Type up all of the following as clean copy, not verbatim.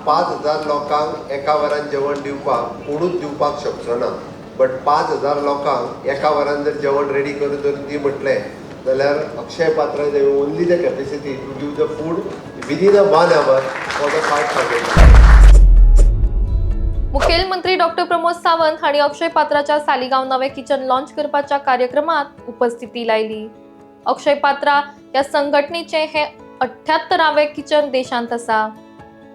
5,000 लोकांक एका वरान जेवण दिवपाक कोणूच दिवपाक शकचो ना. बट 5,000 लोकांक एका वरान जर जेवण रेडी करून जर दी म्हटलें जाल्यार Akshaya Patra they only the capacity to give the food within a 1 hour for the 5,000. मुखेलमंत्री डॉक्टर प्रमोद सावंत हांणी अक्षय पात्राच्या सालिगांव नवे किचन लॉन्च करपाच्या कार्यक्रमात उपस्थिती लायली. अक्षय पात्रा या संघटनेचे हे 78वे किचन देशांत आसा.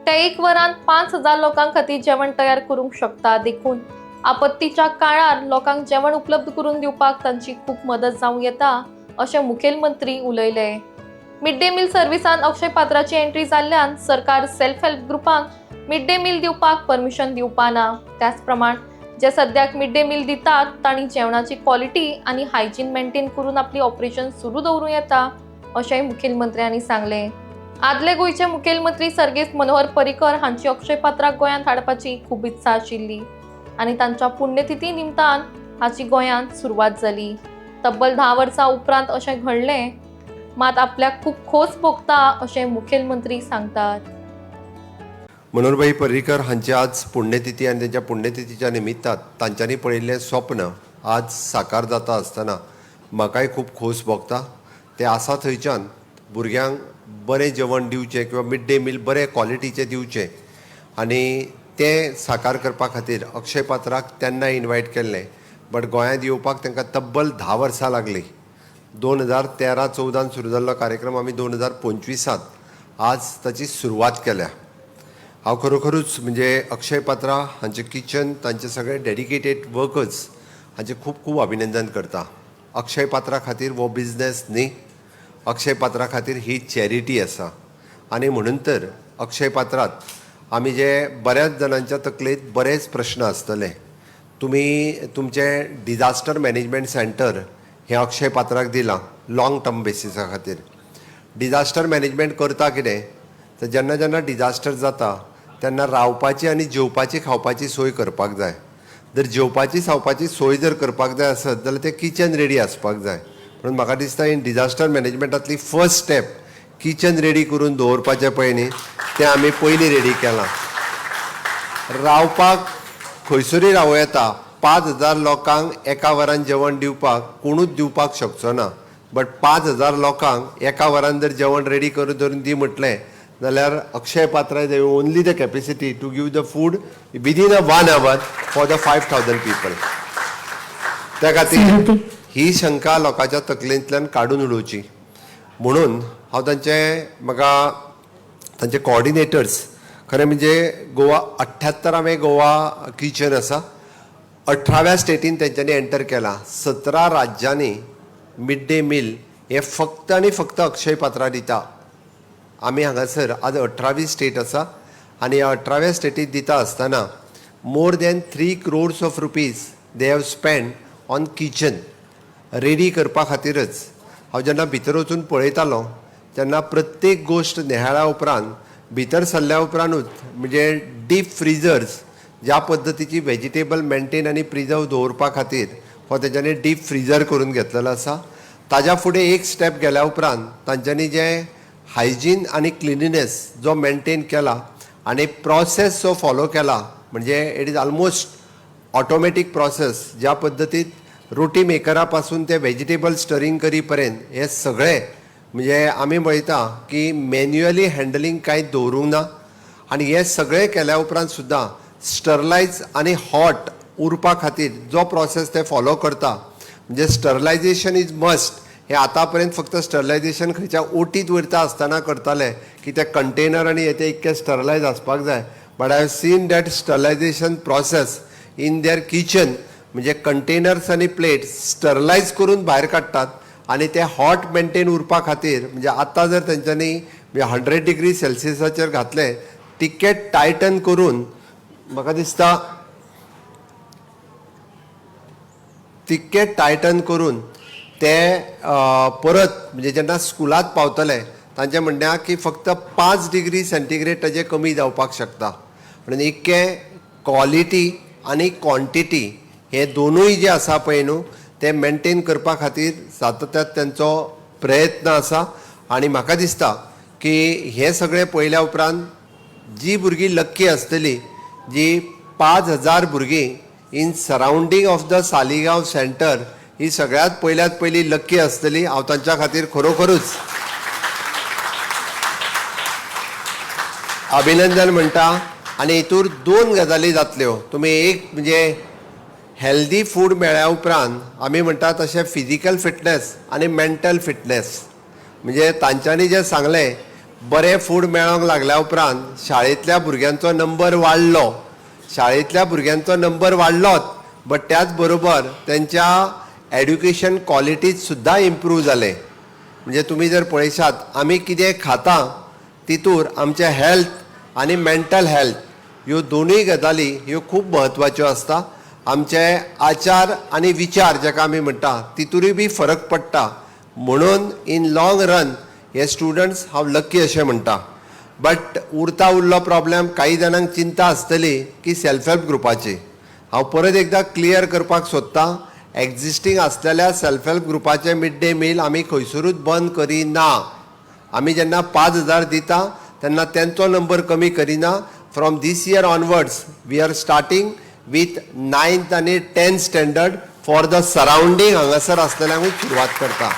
ते एक वरान 5,000 लोकां खातीर जेवण तयार करूंक शकता. देखून आपत्तीच्या काळार लोकांक जेवण उपलब्ध करून दिवपाक तांची खूप मदत जावं येता अशें मुखेलमंत्री उलयले. मिड डे मील सर्व्हिसान अक्षय पात्राची एंट्री जाल्ल्यान सरकार सेल्फ हेल्प ग्रुपांक मिड डे मील दिवपाक परमिशन दिवपा ना. त्याच प्रमाण जे सद्याक मिड डे मील दितात तांणी जेवणाची क्वॉलिटी आनी हायजीन मेंटेन करून आपली ऑपरेशन सुरू दवरूं येता अशेंय मुखेलमंत्र्यांनी सांगले. आदले गोंयचे मुखेलमंत्री सर्गेस्त मनोहर पर्रीकर हांची अक्षय पात्राक गोंयांत हाडपाची खूब इत्सा आशिल्ली आनी तांच्या पुण्यतिथी निमतान हाची गोंयांत सुरवात जाली. तब्बल 10 वर्सां उपरांत अशें घडलें, मात आपल्याक खूब खोस भोगता अशें मुखेलमंत्री सांगतात. मनोहरभाई पर्रीकर हांची आज पुण्यतिथी आनी त्यांच्या पुण्यतिथीच्या निमित्तान तांच्यांनी पळयिल्लें स्वप्न आज साकार जाता आसतना म्हाकाय खूब खोस भोगता. ते आसा थंयच्यान भुरग्यांक बरें जेवण दिवचें किंवा मिड डे मील बरें क्वॉलिटीचें दिवचें आनी तें साकार करपा खातीर अक्षय पात्राक तेन्ना इन्वायट केल्लें. बट गोंयांत येवपाक तांकां तब्बल 10 वर्सां लागलीं. 2013-14 सुरू जाल्लो कार्यक्रम आमी 2025 आज ताची सुरवात केल्या. हांव खरोखरूच म्हणजे अक्षय पात्रा हांचे किचन तांचे सगळे डेडिकेटेड वर्कर्स हांचे खूब खूब अभिनंदन करता. अक्षय पात्रा खातीर हो बिझनेस न्ही, अक्षय पात्रा खातीर ही चॅरिटी आसा. आनी म्हणून तर अक्षय पात्रात आमी जे बऱ्याच जाणांच्या तकलेंत बरेच प्रश्न आसतले. तुमी तुमचें डिजास्टर मॅनेजमेंट सेंटर हें अक्षय पात्राक दिलां लाँग टर्म बेसिसा खातीर. डिजास्टर मॅनेजमेंट करता कितें तर जेन्ना जेन्ना डिजास्टर जाता तेन्ना रावपाची आनी जेवपाची खावपाची सोय करपाक जाय. जर जेवपाची खावपाची सोय जर करपाक जाय आसत जाल्यार तें किचन रेडी आसपाक जाय. म्हणून म्हाका दिसता इन डिजास्टर मॅनेजमेंटांतली फर्स्ट स्टेप किचन रेडी करून दवरपाचें पळय न्ही तें आमी पयलीं रेडी केलां. रावपाक खंयसरूय रावूं येता. 5,000 लोकांक एका वरान जेवण दिवपाक कोणूच दिवपाक शकचो ना. बट 5,000 लोकांक एका वरान जर जेवण रेडी करून धरून दी म्हटलें जाल्यार Akshaya Patra they only the capacity to give the food within a 1 hour for the 5,000 people. त्या खातीर ही शंका लोकांच्या तकलेंतल्यान काडून उडोवची म्हणून हांव म्हाका तांचे कोऑर्डिनेटर्स खरें म्हणजे गोवा 78वें गोवा किचन आसा. 18व्या स्टेटीन तेंच्यांनी एंटर केला. 17 राज्यांनी मिड डे मील हे फक्त आनी फक्त अक्षय पात्रा दिता. आमी हांगासर आज 18वी स्टेट आसा आनी ह्या 18व्या स्टेटीत दिता आसतना more than 3 crores of rupees they have spend on kitchen ready करपा खातीरच. हांव जेन्ना भितर वचून पळयतालो तेन्ना प्रत्येक गोश्ट निहाळ्या उपरांत भितर सरल्या उपरांतूच म्हणजे डीप फ्रिजर्स ज्या पद्दतीची वेजिटेबल मेंटेन आनी प्रिजर्व दवरपा खातीर हो तेंच्यांनी डीप फ्रिजर करून घेतलेलो आसा. ताज्या फुडें एक स्टेप गेल्या उपरांत तांच्यांनी जें हायजीन आनी क्लिनिनेस जो मेंटेन केला आनी प्रोसेस जो फॉलो केला म्हणजे it is almost automatic process. ज्या पद्दतीत रोटी मेकरा पासून ते वेजिटेबल स्टरिंग करी पर्यंत हे सगळे म्हणजे आमी पळयता की मॅन्युअली हँडलिंग कांयच दवरूंक ना. आनी हे सगळे केल्या उपरांत सुद्दां स्टरलायज आनी हॉट उरपा खातीर जो प्रोसेस ते फॉलो करता म्हणजे स्टरलायजेशन इज मस्ट. हे आतां पर्यंत फक्त स्टरलायजेशन खंयच्या ओटीत वयता आसतना करताले की ते कंटेनर आनी हे इतके स्टरलायज आसपाक जाय. But I have seen that sterilisation process in their kitchen म्हणजे कंटेनर्स आनी प्लेट्स स्टरलायज करून भायर काडटात आनी ते हॉट मेंटेन उरपा खातीर म्हणजे आतां जर तेंच्यांनी 100 डिग्री सेल्सियसाचेर घातले टिकेट टायटन करून म्हाका दिसता तिकेट टायटन करून ते परत म्हणजे जेन्ना स्कुलांत पावतले तांचें म्हणणें की फक्त 5 डिग्री सेंटिग्रेड ताजे कमी जावपाक शकता. म्हणून इतकें क्वॉलिटी आनी क्वॉन्टिटी हे दोनूय जे आसा पळय न्हू ते मेंटेन करपा खातीर सातत्यान तेंचो प्रयत्न आसा. आनी म्हाका दिसता की हे सगळें पळयल्या उपरांत जी भुरगीं लक्की आसतली, जी 5,000 भुरगीं in surrounding of the Saligao centre ही सगळ्यात पयली लक्की आसतली. हांव तांच्या खातीर खरोखरूच अभिनंदन म्हणटा. आनी हितूर 2 गजाली जातल्यो. तुमी एक म्हणजे हेल्दी फूड मेळ्ळ्या उपरांत आमी म्हणटा तशें फिजिकल फिटनेस आनी मेंटल फिटनेस, म्हणजे तांच्यांनी जें सांगलें बरें फूड मेळोंक लागल्या उपरांत शाळेंतल्या भुरग्यांचो नंबर वाडलो. शाळेंतल्या भुरग्यांचो नंबर वाडलोच, बट त्याच बरोबर तेंच्या एड्युकेशन क्वॉलिटीज सुद्दां इम्प्रूव जाले. म्हणजे तुमी जर पळयशात आमी कितें खाता तितूर आमचें हेल्थ आनी मेंटल हेल्थ ह्यो दोनूय गजाली ह्यो खूब म्हत्वाच्यो आसता. आमचे आचार आनी विचार जेका आमी म्हणटा तितूरूय बी फरक पडटा. म्हणून इन लॉंग रन हे स्टुडंट्स हांव लकी अशें म्हणटा. बट उरता उरलो प्रॉब्लेम कांय जाणांक चिंता आसतली की सेल्फ हेल्प ग्रुपाची. हांव परत एकदां क्लियर करपाक सोदतां, एक्झिस्टींग आसलेल्या सेल्फ हेल्प ग्रुपाचे मिड डे मील आमी खंयसरूच बंद करिना. आमी जेन्ना 5,000 दिता तेन्ना तेंचो नंबर कमी करिना. From this year onwards we are starting with 9th आणि 10th standard for the surrounding हांगासर आसलेल्यांकूच सुरवात करता.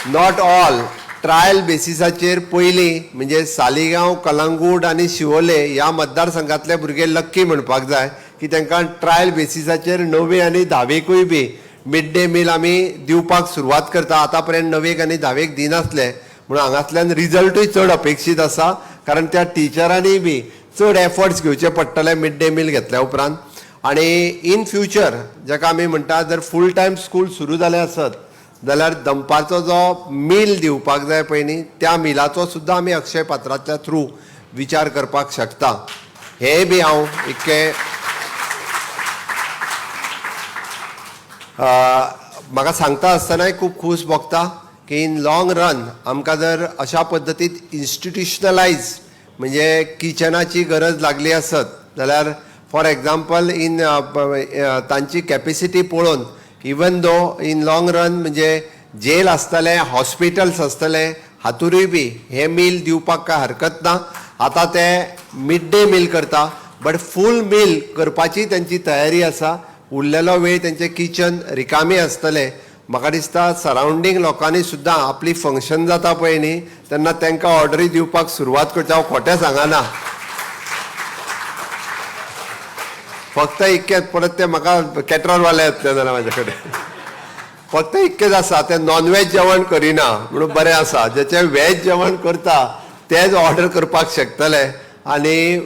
नॉट ऑल ट्रायल बेसिसाचेर पयलीं म्हणजे सालिगांव, कलंगूट आनी शिवोले ह्या मतदारसंघातले भुरगे लक्की म्हणपाक जाय की तांकां ट्रायल बेसिसाचेर 9वी आनी 10वीकूय बी मिड डे मील आमी दिवपाक सुरवात करता. आतां पर्यंत 9वेक आनी 10वेक दिनासले म्हणून हांगासल्यान रिजल्टूय चड अपेक्षीत आसा, कारण त्या टिचरांनी बी चड एफर्ट्स घेवचे पडटले मिड डे मील घेतल्या उपरांत. आनी इन फ्युचर जेका आमी म्हणटा जर फूल टायम स्कूल सुरू जाले आसत जाल्यार दनपारचो जो मील दिवपाक जाय पळय न्ही त्या मिलाचो सुद्दां आमी अक्षय पात्रांतल्या थ्रू विचार करपाक शकता. हे बी हांव इतकें म्हाका सांगता आसतनाय खूब खूश भोगता की इन लॉंग रन आमकां जर अशा पद्दतीन इन्स्टिट्युशनलायज म्हणजे किचनाची गरज लागली आसत जाल्यार फॉर एग्जाम्पल इन तांची कॅपेसिटी पळोवन even though in long run म्हणजे जेल आसतले, हॉस्पिटल्स आसतले, हातूरूय बी हे मील दिवपाक काय हरकत ना. आतां ते मिड डे मील करता, बट फूल मील करपाची तांची तयारी आसा. उरलेलो वेळ तेंचे किचन रिकामी आसतले. म्हाका दिसता सरावंडींग लोकांनी सुद्दां आपली फंक्शन जाता पळय न्ही तेन्ना तांकां ऑर्डरी दिवपाक सुरवात करता. हांव खोटें सांगना. फक्त इतकेंच, परत ते म्हाका कॅटररवाले येतले जाल्यार म्हाजे कडेन फक्त इतकेंच आसा, ते नॉन वेज जेवण करिना म्हणून बरें आसा. जेचें वेज जेवण करता तेच ऑर्डर करपाक शकतले. आनी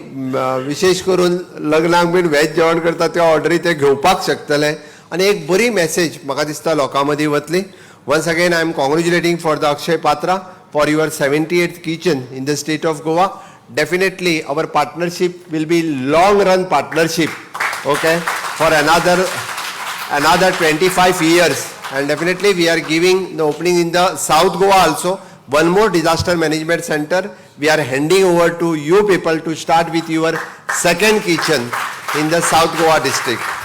विशेश करून लग्नाक बीन वेज जेवण करता ते ऑर्डरी ते घेवपाक शकतले. आनी एक बरी मॅसेज म्हाका दिसता लोकां मदीं वतली. Once again I am congratulating for the Akshaya Patra for your 78th kitchen in the state of Goa. Definitely our partnership will be long run partnership, okay, for another 25 years, and definitely we are giving the opening in the South Goa also one more disaster management center. We are handing over to you people to start with your second kitchen in the South Goa district.